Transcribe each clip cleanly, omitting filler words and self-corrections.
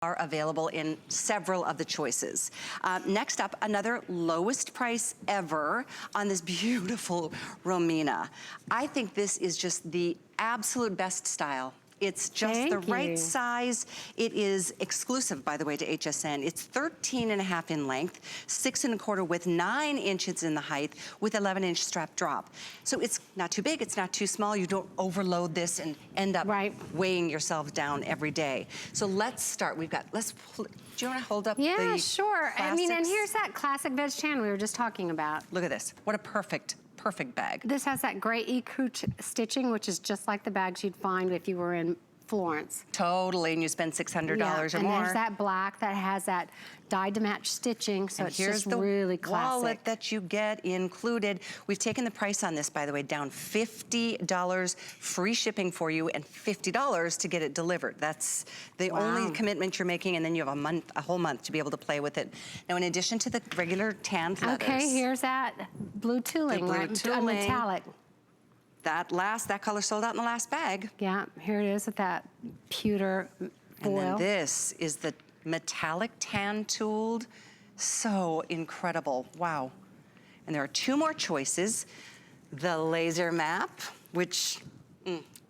are available in several of the choices. Next up, another lowest price ever on this beautiful Romina. I think this is just the absolute best style. It's just the right size. It is exclusive, by the way, to HSN. It's 13.5 in length, 6 1/4 width, 9 inches in the height with 11-inch strap drop. So it's not too big, it's not too small. You don't overload this and end up weighing yourself down every day. So let's start. We've got, do you want to hold up the sure. classics? I mean, and here's that classic veg tan we were just talking about. Look at this. What a perfect bag. This has that great ecru stitching, which is just like the bags you'd find if you were in Florence. Totally, and you spend $600 or more. And there's that black that has that dyed to match stitching, so it's just really classic. Wallet that you get included. We've taken the price on this, by the way, down $50, free shipping for you, and $50 to get it delivered. That's the only commitment you're making, and then you have a whole month to be able to play with it. Now, in addition to the regular tanned leathers. Okay, here's that blue tooling, metallic. That color sold out in the last bag. Yeah, here it is with that pewter foil. And then this is the metallic tan tooled. So incredible, wow. And there are 2 more choices. The laser map, which,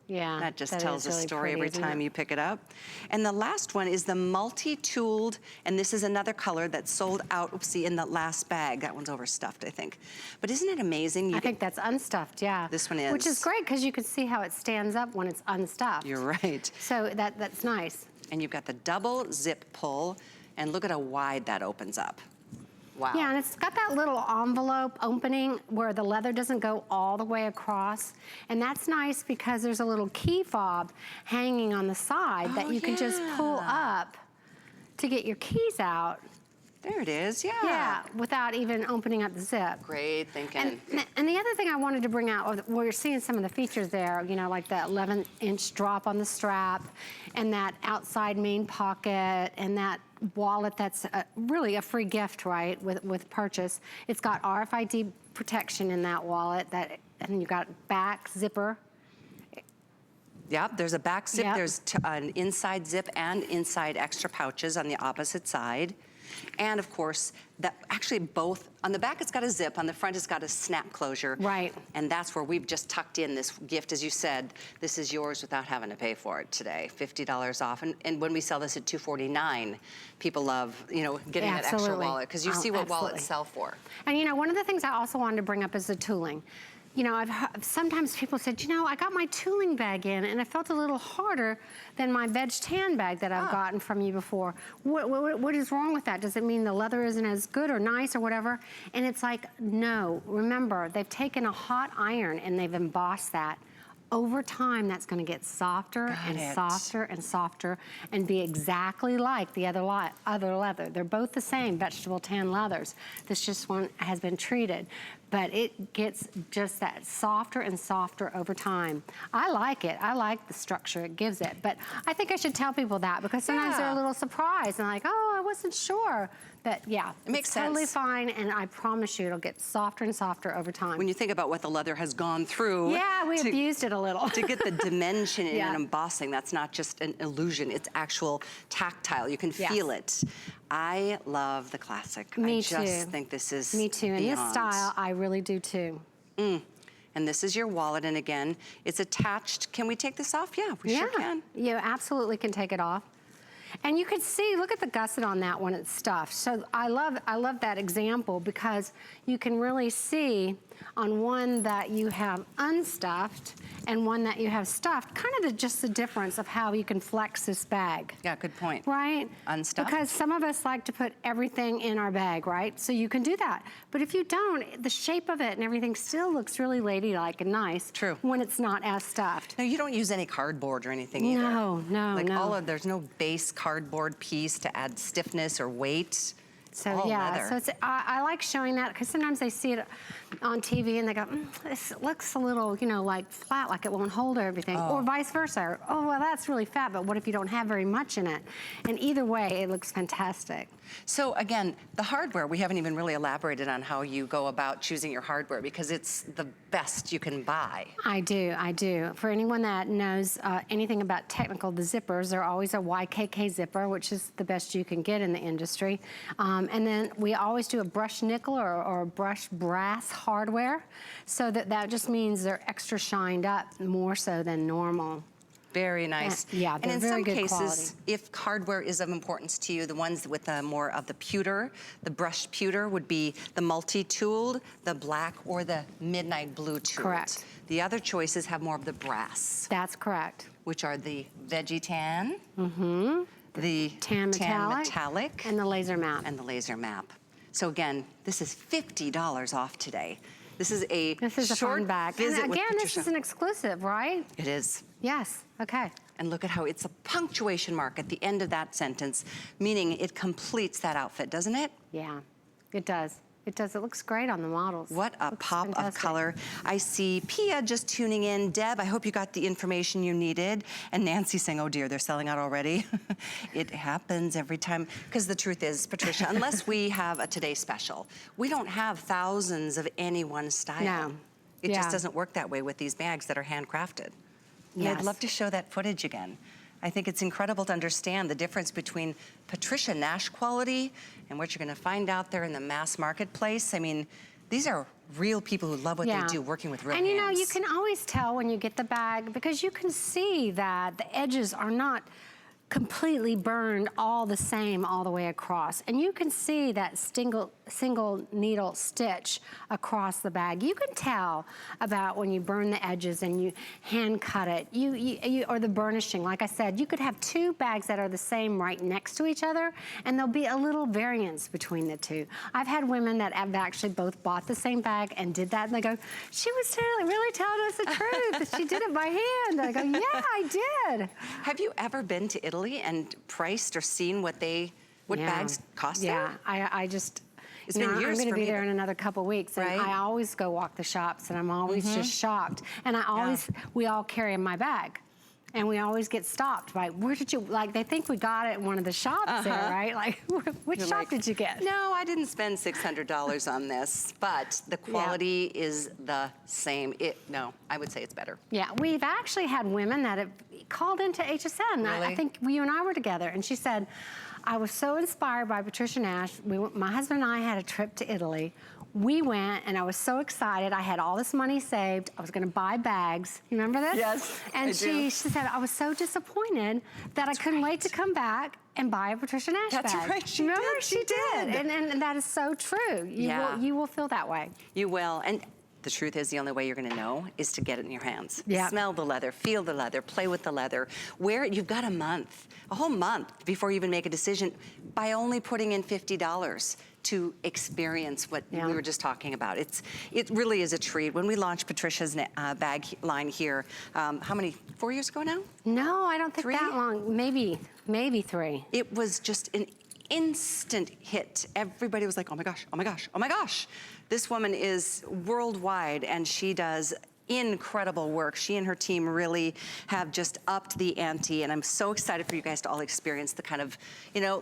that just tells a story every time you pick it up. And the last one is the multi-tooled, and this is another color that sold out, oopsie, in the last bag. That one's overstuffed, I think. But isn't it amazing? I think that's unstuffed, yeah. This one is. Which is great, because you can see how it stands up when it's unstuffed. You're right. So that's nice. And you've got the double zip pull, and look at how wide that opens up. Wow. Yeah, and it's got that little envelope opening where the leather doesn't go all the way across. And that's nice because there's a little key fob hanging on the side that you can just pull up to get your keys out. There it is, yeah. Yeah, without even opening up the zip. Great thinking. And the other thing I wanted to bring out, we're seeing some of the features there, you know, like the 11-inch drop on the strap, and that outside main pocket, and that wallet that's really a free gift, right, with purchase. It's got Rfid protection in that wallet, and you got back zipper. Yep, there's a back zip, there's an inside zip and inside extra pouches on the opposite side. And of course, actually both, on the back it's got a zip, on the front it's got a snap closure. Right. And that's where we've just tucked in this gift, as you said, this is yours without having to pay for it today, $50 off. And when we sell this at $249, people love, you know, getting that extra wallet, because you see what wallets sell for. And you know, one of the things I also wanted to bring up is the tooling. You know, sometimes people said, you know, I got my tooling bag in and it felt a little harder than my veg tan bag that I've gotten from you before. What is wrong with that? Does it mean the leather isn't as good or nice or whatever? And it's like, no. Remember, they've taken a hot iron and they've embossed that. Over time, that's gonna get softer and softer and softer and be exactly like the other leather. They're both the same vegetable tan leathers. This just one has been treated. But it gets just that softer and softer over time. I like it. I like the structure it gives it. But I think I should tell people that, because sometimes they're a little surprised and like, oh, I wasn't sure. But yeah, it makes sense. Totally fine, and I promise you it'll get softer and softer over time. When you think about what the leather has gone through. Yeah, we abused it a little. To get the dimension in an embossing, that's not just an illusion, it's actual tactile. You can feel it. I love the classic. Me too. I just think this is Me too, and this style, I really do too. And this is your wallet, and again, it's attached. Can we take this off? Yeah, we sure can. You absolutely can take it off. And you can see, look at the gusset on that one, it's stuffed. So I love that example, because you can really see on one that you have unstuffed and one that you have stuffed, kind of just the difference of how you can flex this bag. Yeah, good point. Right? Unstuffed. Because some of us like to put everything in our bag, right? So you can do that. But if you don't, the shape of it and everything still looks really ladylike and nice. True. When it's not as stuffed. No, you don't use any cardboard or anything either. No, Like there's no base cardboard piece to add stiffness or weight. So All yeah, leather. so it's, I like showing that because sometimes they see it on TV and they go, this looks a little, you know, like flat, like it won't hold everything, or vice versa. Oh, well, that's really fat, but what if you don't have very much in it? And either way, it looks fantastic. So again, the hardware, we haven't even really elaborated on how you go about choosing your hardware because it's the best you can buy. I do. For anyone that knows anything about technical, the zippers are always a YKK zipper, which is the best you can get in the industry. And then we always do a brushed nickel or brushed brass hardware. So that just means they're extra shined up more so than normal. Very nice. Yeah, and they're in very some good cases, quality. if hardware is of importance to you, the ones with more of the pewter, the brushed pewter would be the multi-tooled, the black, or the midnight blue tooled. Correct. The other choices have more of the brass, That's correct. which are the veggie tan, the Tan metallic, and the laser map. and the laser map. So again, this is $50 off today. This is a short fun bag. visit And with again, this Patricia. is an exclusive, right? It is. Yes, okay. And look at how it's a punctuation mark at the end of that sentence, meaning it completes that outfit, doesn't it? Yeah, it does. It does. It looks great on the models. What a Looks pop of fantastic. color. I see Pia just tuning in. Deb, I hope you got the information you needed. And Nancy saying, oh dear, they're selling out already. It happens every time. Because the truth is, Patricia, unless we have a Today special, we don't have thousands of any one style. No. It just Yeah. doesn't work that way with these bags that are handcrafted. And I'd Yes. love to show that footage again. I think it's incredible to understand the difference between Patricia Nash quality and what you're gonna find out there in the mass marketplace. I mean, these are real people who love what they do, working with real hands. And you know, you can always tell when you get the bag because you can see that the edges are not completely burned all the same all the way across. And you can see that single needle stitch across the bag. You can tell about when you burn the edges and you hand cut it, or the burnishing. Like I said, you could have two bags that are the same right next to each other, and there'll be a little variance between the two. I've had women that have actually both bought the same bag and did that, and they go, she was really telling us the truth, that she did it by hand. And I go, yeah, I did. Have you ever been to Italy and priced or seen what bags cost there? Yeah, I just, It's been years I'm for gonna be me, there but- in another couple weeks, and Right. I always go walk the shops, and I'm always just shocked. And I always, we all carry my bag. And we always get stopped by, where did you, like they think we got it in one of the shops there, right? Like, which You're shop like, did you get? No, I didn't spend $600 on this, but the quality is the same. No, I would say it's better. Yeah, we've actually had women that have called into HSN. I Really? think you and I were together, and she said, I was so inspired by Patricia Nash. My husband and I had a trip to Italy. We went, and I was so excited. I had all this money saved. I was gonna buy bags. You remember this? Yes, And I do. she said, I was so disappointed that I couldn't wait to come back and buy a Patricia Nash That's bag. right, she Remember? did, she did. And that is so true. You will feel that way. You will, and the truth is the only way you're gonna know is to get it in your hands. Yeah. Smell the leather, feel the leather, play with the leather. Wear it, you've got a whole month before you even make a decision by only putting in $50 to experience what we were just talking about. It really is a treat. When we launched Patricia's bag line here, how many, 4 years ago now? No, I don't think 3? that long. Maybe 3. It was just an instant hit. Everybody was like, oh my gosh, oh my gosh, oh my gosh. This woman is worldwide and she does incredible work. She and her team really have just upped the ante, and I'm so excited for you guys to all experience the kind of,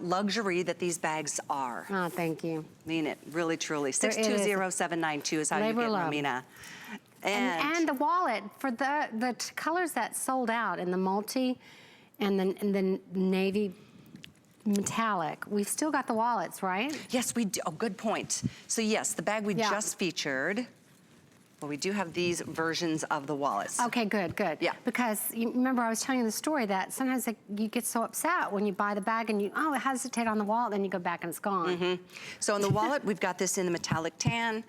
luxury that these bags are. Oh, thank you. Mean it, really, truly. There it is. 620792 is how Labor you get love. Romina. And the wallet, for the colors that sold out in the multi and the navy metallic, we've still got the wallets, right? Yes, we do. Oh, good point. So yes, the bag we just featured, well, we do have these versions of the wallets. Okay, good. Yeah. Because you remember I was telling you the story that sometimes you get so upset when you buy the bag and you hesitate on the wallet, then you go back and it's gone. So in the wallet, we've got this in the metallic tan.